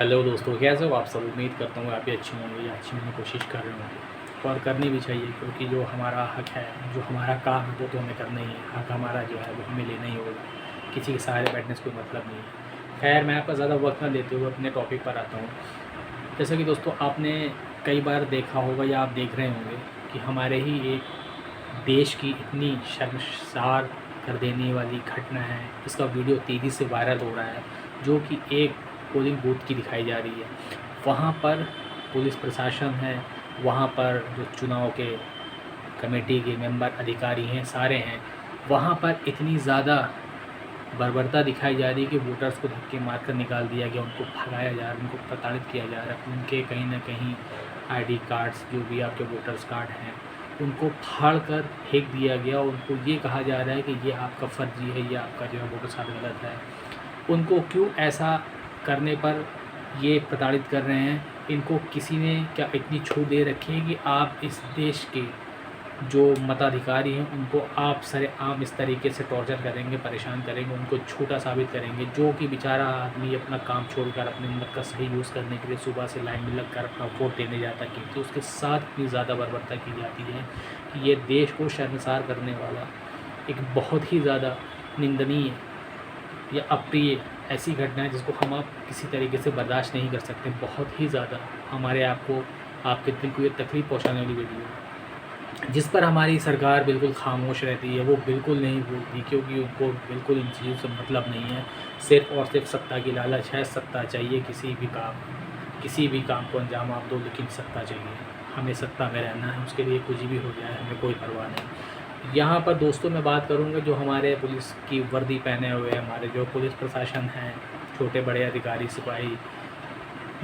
Hello दोस्तों, कैसे हो आप सब। उम्मीद करता हूँ आप भी अच्छे होंगे या अच्छी होने की कोशिश कर रहे होंगे और करनी भी चाहिए, क्योंकि जो हमारा हक है, जो हमारा काम है, वो तो हमें करना ही है। हक हमारा जो है वो हमें लेना ही होगा। किसी के सहारे बैठने से कोई मतलब नहीं है। खैर, मैं आपका ज़्यादा वक्त ना लेते हुए अपने टॉपिक पर आता हूँ। जैसा कि दोस्तों, आपने कई बार देखा होगा या आप देख रहे होंगे कि हमारे ही एक देश की इतनी शर्मसार कर देने वाली घटना है, इसका वीडियो तेज़ी से वायरल हो रहा है, जो कि एक पोलिंग बूथ की दिखाई जा रही है। वहाँ पर पुलिस प्रशासन है, वहाँ पर जो चुनाव के कमेटी के मेंबर अधिकारी हैं, सारे हैं। वहाँ पर इतनी ज़्यादा बर्बरता दिखाई जा रही है कि वोटर्स को धक्के मारकर निकाल दिया गया, उनको भगाया जा रहा है, उनको प्रताड़ित किया जा रहा है। उनके कहीं न कहीं आईडी कार्ड्स, जो भी आपके वोटर्स कार्ड हैं, उनको फाड़ कर फेंक दिया गया। उनको ये कहा जा रहा है कि ये आपका फ़र्ज़ी है, ये आपका जो है वोटर कार्ड गलत है। उनको क्यों ऐसा करने पर ये प्रताड़ित कर रहे हैं? इनको किसी ने क्या इतनी छूट दे रखी है कि आप इस देश के जो मताधिकारी हैं उनको आप सरेआम इस तरीके से टॉर्चर करेंगे, परेशान करेंगे, उनको झूठा साबित करेंगे, जो कि बेचारा आदमी अपना काम छोड़कर अपने मत का सही यूज़ करने के लिए सुबह से लाइन में लगकर अपना वोट देने जाता है, क्योंकि उसके साथ इतनी ज़्यादा बर्बरता की जाती है कि ये देश को शर्मसार करने वाला एक बहुत ही ज़्यादा निंदनीय या अप्रिय ऐसी घटना है जिसको हम आप किसी तरीके से बर्दाश्त नहीं कर सकते। बहुत ही ज़्यादा हमारे आपके दिल को ये तकलीफ़ पहुँचाने वाली वीडियो है, जिस पर हमारी सरकार बिल्कुल खामोश रहती है। वो बिल्कुल नहीं बोलती, क्योंकि उनको बिल्कुल इन चीज़ों से मतलब नहीं है। सिर्फ़ और सिर्फ सत्ता की लालच है। सत्ता चाहिए, किसी भी काम को अंजाम आप दो, लेकिन सत्ता चाहिए। हमें सत्ता में रहना है, उसके लिए कुछ भी हो जाए हमें कोई परवाह नहीं। यहाँ पर दोस्तों मैं बात करूँगा, जो हमारे पुलिस की वर्दी पहने हुए हमारे जो पुलिस प्रशासन हैं, छोटे बड़े अधिकारी सिपाही,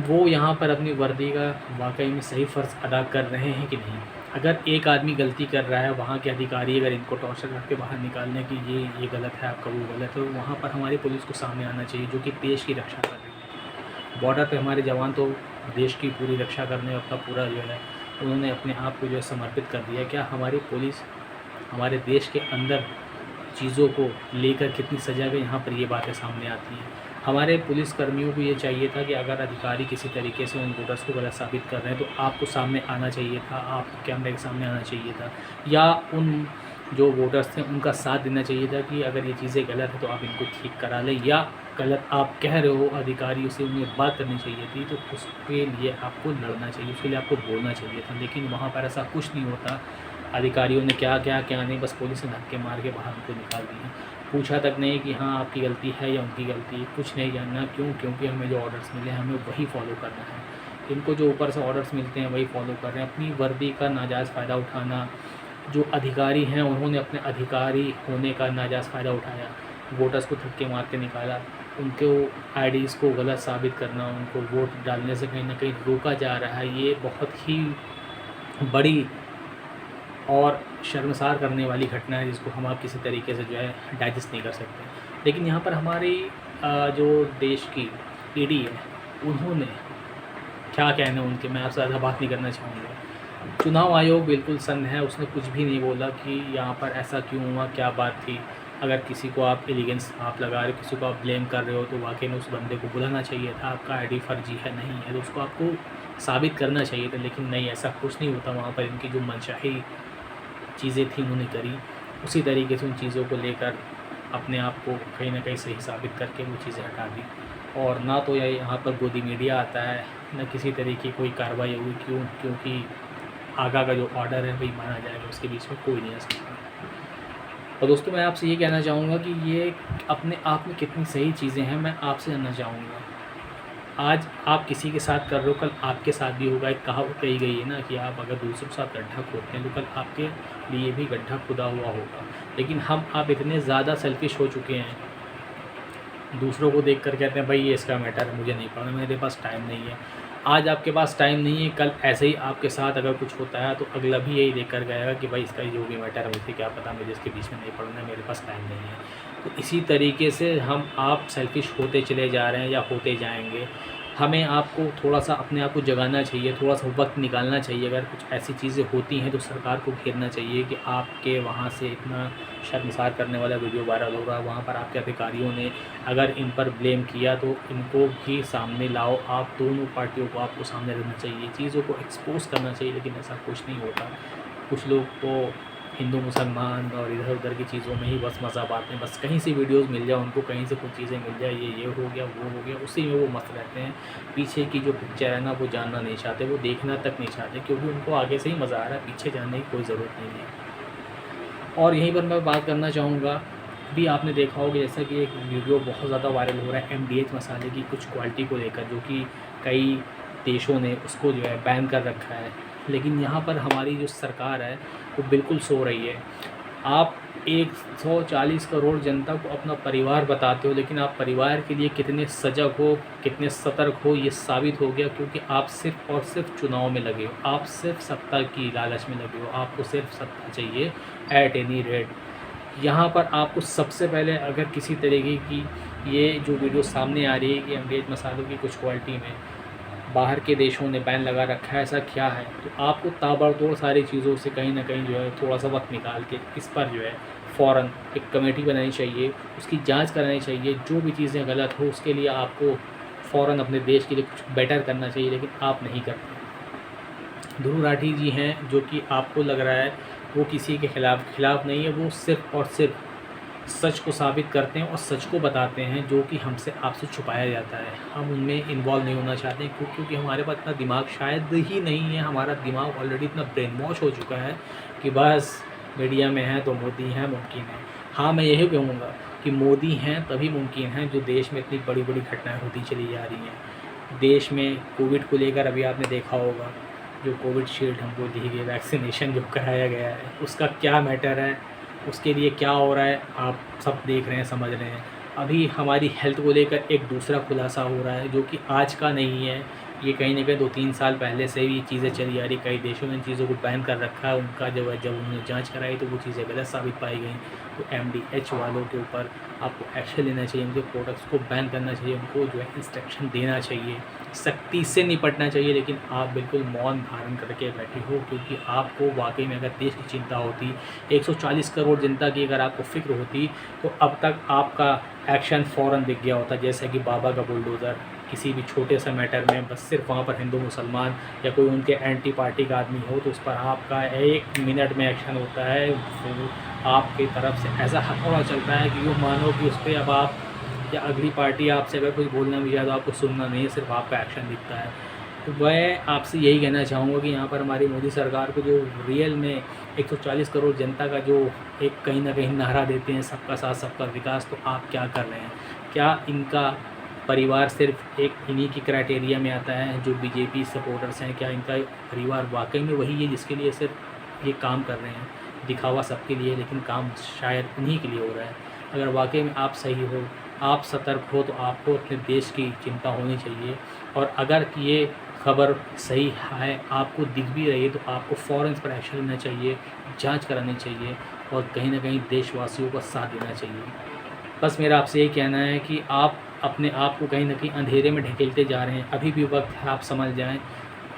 वो यहाँ पर अपनी वर्दी का वाकई में सही फ़र्ज़ अदा कर रहे हैं कि नहीं। अगर एक आदमी गलती कर रहा है, वहाँ के अधिकारी अगर इनको टॉर्चर करके बाहर निकालने की ये गलत है, आपका वो गलत है, तो वहाँ पर हमारी पुलिस को सामने आना चाहिए, जो कि देश की रक्षा कर रही है। बॉर्डर पे हमारे जवान तो देश की पूरी रक्षा करने में अपना पूरा जो है उन्होंने अपने आप को जो है समर्पित कर दिया। क्या हमारी पुलिस हमारे देश के अंदर चीज़ों को लेकर कितनी सजग है, यहाँ पर ये बातें सामने आती हैं। हमारे पुलिसकर्मियों को ये चाहिए था कि अगर अधिकारी किसी तरीके से उन वोटर्स को गलत साबित कर रहे हैं, तो आपको सामने आना चाहिए था, आपको कैमरे के सामने आना चाहिए था, या उन जो वोटर्स थे उनका साथ देना चाहिए था कि अगर ये चीज़ें गलत है तो आप इनको ठीक करा लें, या गलत आप कह रहे हो अधिकारियों से उन्हें बात करनी चाहिए थी, तो उसके लिए आपको लड़ना चाहिए, उसके लिए आपको बोलना चाहिए था। लेकिन वहाँ पर ऐसा कुछ नहीं होता। अधिकारियों ने क्या नहीं, बस पुलिस ने धक्के मार के बाहर उनको निकाल दिए। पूछा तक नहीं कि हाँ आपकी गलती है या उनकी गलती है, कुछ नहीं जानना। क्यों? क्योंकि हमें जो ऑर्डर्स मिले हैं हमें वही फॉलो करना है। इनको जो ऊपर से ऑर्डर्स मिलते हैं वही फॉलो कर रहे हैं। अपनी वर्दी का नाजायज़ फ़ायदा उठाना, जो अधिकारी हैं उन्होंने अपने अधिकारी होने का नाजायज़ फ़ायदा उठाया, वोटर्स को धक्के मार के निकाला, उनको आईडीज़ को गलत साबित करना, उनको वोट डालने से कहीं न कहीं रोका जा रहा है। ये बहुत ही बड़ी और शर्मसार करने वाली घटना है, जिसको हम आप किसी तरीके से जो है डाइजेस्ट नहीं कर सकते। लेकिन यहाँ पर हमारी जो देश की ईडी है, उन्होंने क्या कहना है उनके, मैं आपसे ज़्यादा बात नहीं करना चाहूँगा। चुनाव आयोग बिल्कुल सन्न है, उसने कुछ भी नहीं बोला कि यहाँ पर ऐसा क्यों हुआ, क्या बात थी। अगर किसी को आप एलिगेंस आप लगा रहे हो, किसी को आप ब्लेम कर रहे हो, तो वाकई में उस बंदे को बुलाना चाहिए था। आपका आईडी फर्जी है, नहीं है, तो उसको आपको साबित करना चाहिए था। लेकिन नहीं, ऐसा कुछ नहीं होता। वहाँ पर इनकी जो मनचाही चीज़ें थी उन्होंने करी, उसी तरीके से उन चीज़ों को लेकर अपने आप को कहीं न कहीं सही साबित करके वो चीज़ें हटा दी। और ना तो ये यहाँ पर गोदी मीडिया आता है, ना किसी तरह की कोई कार्रवाई हुई। क्यों? क्योंकि आगा का जो ऑर्डर है वही माना जाएगा, उसके बीच में कोई नहीं आ सकता। और दोस्तों, मैं आपसे ये कहना चाहूँगा कि ये अपने आप में कितनी सही चीज़ें हैं, मैं आपसे जानना चाहूँगा। आज आप किसी के साथ कर रहे हो, कल आपके साथ भी होगा। एक कहावत कही गई है ना कि आप अगर दूसरों के साथ गड्ढा खोदते हैं तो कल आपके लिए भी गड्ढा खुदा हुआ होगा। लेकिन हम आप इतने ज़्यादा सेल्फिश हो चुके हैं, दूसरों को देख कर कहते हैं भाई ये इसका मैटर है, मुझे नहीं पढ़ना, मेरे पास टाइम नहीं है। आज आपके पास टाइम नहीं है, कल ऐसे ही आपके साथ अगर कुछ होता है तो अगला भी यही देख कर गएगा कि भाई इसका जो भी मैटर है मुझे क्या पता, मुझे इसके बीच में नहीं पढ़ना है, मेरे पास टाइम नहीं है। तो इसी तरीके से हम आप सेल्फिश होते चले जा रहे हैं या होते जाएंगे। हमें आपको थोड़ा-सा अपने आप को जगाना चाहिए, थोड़ा-सा वक़्त निकालना चाहिए। अगर कुछ ऐसी चीज़ें होती हैं तो सरकार को घेरना चाहिए कि आपके वहाँ से इतना शर्मसार करने वाला वीडियो वायरल हो रहा है, वहाँ पर आपके अधिकारियों ने अगर इन पर ब्लेम किया तो इनको भी सामने लाओ। आप दोनों पार्टियों को आपको सामने रखना चाहिए, चीज़ों को एक्सपोज़ करना चाहिए, लेकिन ऐसा कुछ नहीं होता। कुछ लोग तो हिंदू मुसलमान और इधर-उधर की चीज़ों में ही बस मज़ा पाते हैं। बस कहीं से वीडियोज़ मिल जाए उनको, कहीं से कुछ चीज़ें मिल जाए, ये हो गया, वो हो गया, उसी में वो मस्त रहते हैं। पीछे की जो पिक्चर है ना वो जानना नहीं चाहते, वो देखना तक नहीं चाहते, क्योंकि उनको आगे से ही मज़ा आ रहा है, पीछे जानने की कोई ज़रूरत नहीं है। और यहीं पर मैं बात करना चाहूँगा, अभी आपने देखा होगा जैसा कि एक वीडियो बहुत ज़्यादा वायरल हो रहा है MDH मसाले की कुछ क्वालिटी को लेकर, जो कि कई देशों ने उसको जो है बैन कर रखा है। लेकिन यहाँ पर हमारी जो सरकार है वो बिल्कुल सो रही है। आप 140 करोड़ जनता को अपना परिवार बताते हो, लेकिन आप परिवार के लिए कितने सजग हो, कितने सतर्क हो, ये साबित हो गया, क्योंकि आप सिर्फ़ और सिर्फ चुनाव में लगे हो। आप सिर्फ सत्ता की लालच में लगे हो, आपको सिर्फ सत्ता चाहिए एट एनी रेट। यहाँ पर आपको सबसे पहले अगर किसी तरीके की ये जो वीडियो सामने आ रही है कि MDH मसालों की कुछ क्वालिटी में बाहर के देशों ने बैन लगा रखा है, ऐसा क्या है, तो आपको ताबड़तोड़ सारी चीज़ों से कहीं न कहीं जो है थोड़ा-सा वक़्त निकाल के इस पर जो है फ़ौरन एक कमेटी बनानी चाहिए, उसकी जांच करानी चाहिए। जो भी चीज़ें गलत हो उसके लिए आपको फ़ौरन अपने देश के लिए कुछ बेटर करना चाहिए, लेकिन आप नहीं करते। ध्रुव राठी जी हैं, जो कि आपको लग रहा है वो किसी के खिलाफ़ नहीं है, वो सिर्फ़ और सिर्फ सच को साबित करते हैं और सच को बताते हैं, जो कि हमसे आपसे छुपाया जाता है। हम उनमें इन्वॉल्व नहीं होना चाहते हैं, क्योंकि हमारे पास इतना दिमाग शायद ही नहीं है। हमारा दिमाग ऑलरेडी इतना ब्रेन वॉश हो चुका है कि बस मीडिया में है तो मोदी हैं, मुमकिन है। हाँ, मैं यही कहूँगा कि मोदी हैं तभी मुमकिन है जो देश में इतनी बड़ी-बड़ी घटनाएँ होती चली जा रही हैं। देश में कोविड को लेकर अभी आपने देखा होगा, जो कोविशील्ड हमको दी गई, वैक्सीनेशन जो कराया गया है, उसका क्या मैटर है, उसके लिए क्या हो रहा है, आप सब देख रहे हैं, समझ रहे हैं। अभी हमारी हेल्थ को लेकर एक दूसरा खुलासा हो रहा है, जो कि आज का नहीं है, ये कहीं न कहीं 2-3 साल पहले से भी चीज़ें चली आ रही। कई देशों ने इन चीज़ों को बैन कर रखा है, उनका जब उन्होंने जाँच कराई तो वो चीज़ें गलत साबित पाई गई। तो MDH वालों के ऊपर आपको एक्शन लेना चाहिए, उनके प्रोडक्ट्स को बैन करना चाहिए, उनको जो है इंस्ट्रक्शन देना चाहिए, सख्ती से निपटना चाहिए। लेकिन आप बिल्कुल मौन धारण करके बैठे हो, क्योंकि आपको वाक़ई में अगर देश की चिंता होती, 140 करोड़ जनता की अगर आपको फ़िक्र होती, तो अब तक आपका एक्शन फ़ौरन दिख गया होता। जैसे कि बाबा का बुलडोज़र, किसी भी छोटे से मैटर में बस सिर्फ वहाँ पर हिंदू मुसलमान या कोई उनके एंटी पार्टी का आदमी हो तो उस पर आपका 1 मिनट में एक्शन होता है। वो आपकी तरफ से ऐसा हथौड़ा चलता है कि यूँ मानो कि उस पर अब आप या अगली पार्टी आपसे अगर कुछ बोलना भी चाहे तो आपको सुनना नहीं है, सिर्फ आपका एक्शन दिखता है। तो मैं आपसे यही कहना चाहूँगा कि यहाँ पर हमारी मोदी सरकार को जो रियल में 140 करोड़ जनता का जो एक कहीं न कहीं नारा देते हैं, सबका साथ सबका विकास, तो आप क्या कर रहे हैं? क्या इनका परिवार सिर्फ एक इन्हीं की क्राइटेरिया में आता है जो बीजेपी सपोर्टर्स हैं? क्या इनका परिवार वाकई में वही है जिसके लिए सिर्फ ये काम कर रहे हैं? दिखावा सबके लिए, लेकिन काम शायद उन्हीं के लिए हो रहा है। अगर वाकई में आप सही हो, आप सतर्क हो, तो आपको अपने देश की चिंता होनी चाहिए। और अगर ये खबर सही है, आपको दिख भी रही है, तो आपको फ़ौरन इस पर एक्शन लेना चाहिए, जांच करानी चाहिए और कहीं न कहीं देशवासियों का साथ देना चाहिए। बस मेरा आपसे यही कहना है कि आप अपने आप को कहीं न कहीं अंधेरे में ढकेलते जा रहे हैं। अभी भी वक़्त है, आप समझ जाएँ।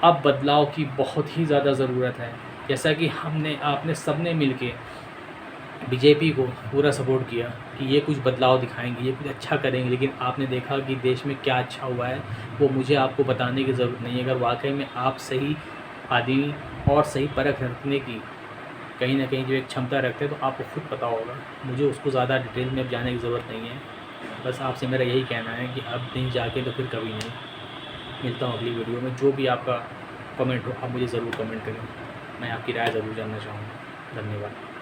अब बदलाव की बहुत ही ज़्यादा ज़रूरत है। जैसा कि आपने सबने मिलके बीजेपी को पूरा सपोर्ट किया कि ये कुछ बदलाव दिखाएँगे, ये कुछ अच्छा करेंगे, लेकिन आपने देखा कि देश में क्या अच्छा हुआ है, वो मुझे आपको बताने की ज़रूरत नहीं है। अगर वाक़ई में आप सही आदमी और सही परख रखने की कहीं न कहीं जो एक क्षमता रखते हैं, तो आपको खुद पता होगा। मुझे उसको ज़्यादा डिटेल में अब जाने की ज़रूरत नहीं है। बस आपसे मेरा यही कहना है कि अब नहीं जाके तो फिर कभी नहीं। मिलता हूँ अगली वीडियो में। जो भी आपका कमेंट हो, आप मुझे ज़रूर कमेंट करें। मैं आपकी राय ज़रूर जानना चाहूँगा। धन्यवाद।